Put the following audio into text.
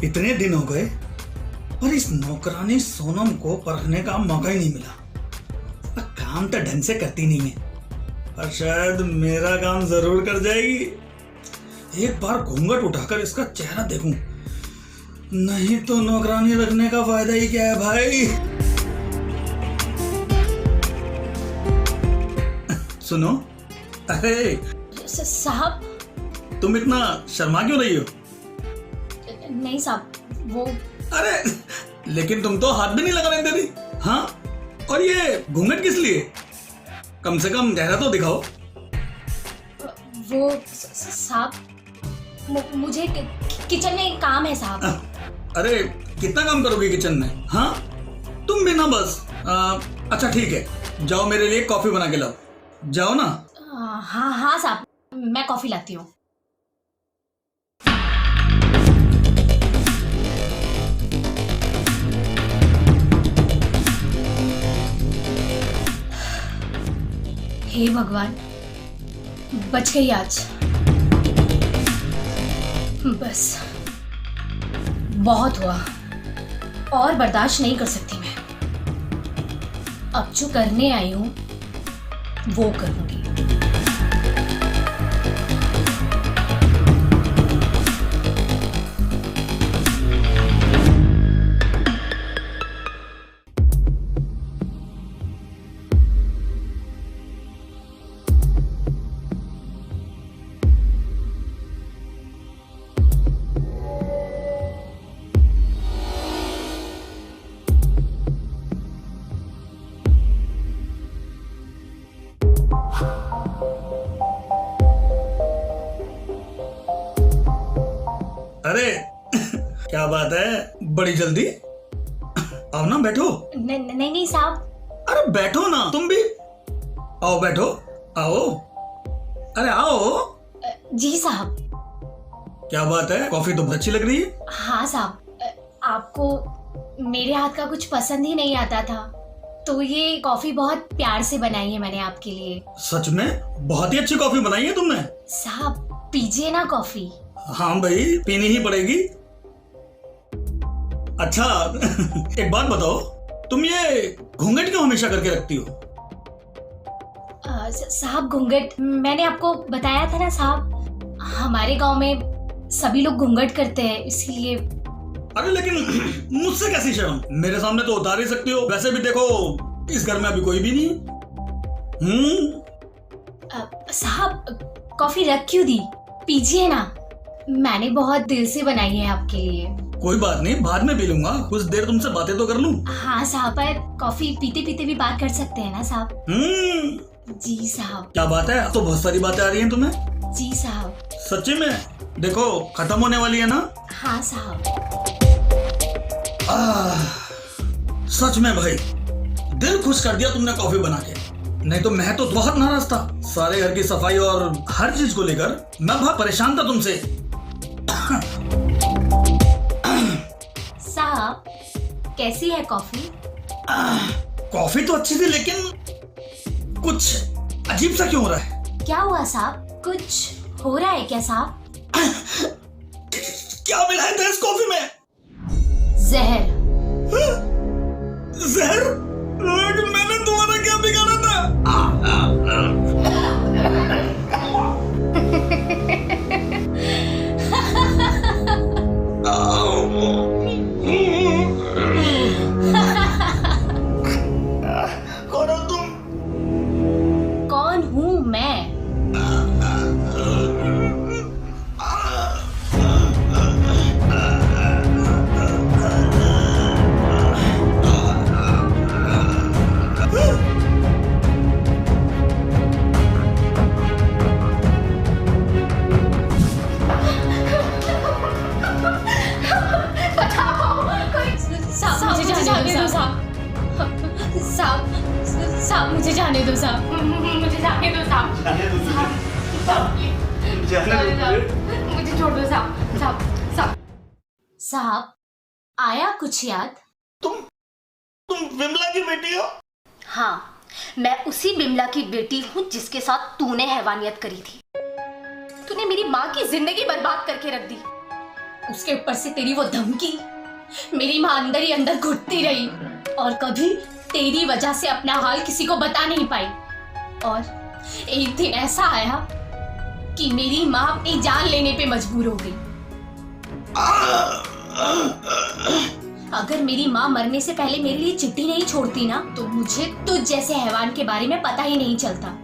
इतने दिन हो गए पर इस नौकरानी सोनम को परखने का मौका ही नहीं मिला। काम तो ढंग से करती नहीं है पर शायद मेरा काम जरूर कर जाएगी। एक बार घूंघट उठाकर इसका चेहरा देखूं, नहीं तो नौकरानी रखने का फायदा ही क्या है भाई। सुनो, अरे साहब, तुम इतना शर्मा क्यों रही हो? नहीं साहब, वो अरे लेकिन तुम तो हाथ भी नहीं लगाने दे रही। हाँ, और ये घूंघट किस लिए? कम से कम चेहरा तो दिखाओ। वो साहब, मुझे किचन में काम है साहब। अरे कितना काम करोगे किचन में? हाँ, तुम भी ना बस। अच्छा ठीक है, जाओ मेरे लिए कॉफी बना के लाओ, जाओ ना। हाँ हाँ साहब, मैं कॉफी लाती हूँ। हे भगवान, बच गई आज। बस बहुत हुआ, और बर्दाश्त नहीं कर सकती मैं। अब जो करने आई हूं वो करूंगी। अरे क्या बात है, बड़ी जल्दी? आओ ना, बैठो। नहीं साहब। अरे बैठो ना तुम भी। आओ बैठो, आओ। अरे आओ। जी साहब। क्या बात है, कॉफी तो बहुत अच्छी लग रही है। हाँ साहब, आपको मेरे हाथ का कुछ पसंद ही नहीं आता था, तो ये कॉफी बहुत प्यार से बनाई है मैंने आपके लिए। सच में बहुत ही अच्छी कॉफी बनाई है तुमने। साहब पीजिए ना कॉफी। हाँ भाई, पीनी ही पड़ेगी। अच्छा एक बात बताओ, तुम ये घूंघट क्यों हमेशा करके रखती हो? साहब घूंघट मैंने आपको बताया था ना साहब, हमारे गांव में सभी लोग घूंघट करते हैं, इसीलिए। अरे लेकिन मुझसे कैसी शर्म? मेरे सामने तो उतार ही सकती हो। वैसे भी देखो, इस घर में अभी कोई भी नहीं। साहब कॉफी रख क्यों दी, पीजिए ना, मैंने बहुत दिल से बनाई है आपके लिए। कोई बात नहीं, बाद में पी लूंगा, कुछ देर तुमसे बातें तो कर लूं। हाँ साहब, पर कॉफी पीते पीते भी बात कर सकते हैं ना साहब? जी साहब। क्या बात है, तो बहुत सारी बातें आ रही हैं तुम्हें। जी साहब। सच्ची में? देखो खत्म होने वाली है ना। हाँ साहब। सच में भाई, दिल खुश कर दिया तुमने कॉफी बना के। नहीं तो मैं तो बहुत नाराज था, सारे घर की सफाई और हर चीज को लेकर मैं बहुत परेशान था तुमसे। साहब कैसी है कॉफी? कॉफी तो अच्छी थी, लेकिन कुछ अजीब सा क्यों हो रहा है? क्या हुआ साहब, कुछ हो रहा है क्या साहब? क्या मिलाया था इस कॉफी में? जहर। जहर? मैंने तुम्हारा क्या बिगाड़ा था? कौन हो तुम? कौन हूँ मैं? साहब मुझे जाने दो साहब, मुझे जाने दो साहब, मुझे छोड़ दो साहब। साहब साहब आया कुछ याद? तुम विमला की बेटी हो? हाँ, मैं उसी बिमला की बेटी हूँ जिसके साथ तूने हैवानियत करी थी। तूने मेरी माँ की जिंदगी बर्बाद करके रख दी। उसके ऊपर से तेरी वो धमकी, मेरी माँ अंदर ही अंदर घुटती रही और कभी तेरी वजह से अपना हाल किसी को बता नहीं पाई। और एक दिन ऐसा आया कि मेरी माँ अपनी जान लेने पे मजबूर हो गई। अगर मेरी माँ मरने से पहले मेरे लिए चिट्ठी नहीं छोड़ती ना, तो मुझे तुझ जैसे हैवान के बारे में पता ही नहीं चलता।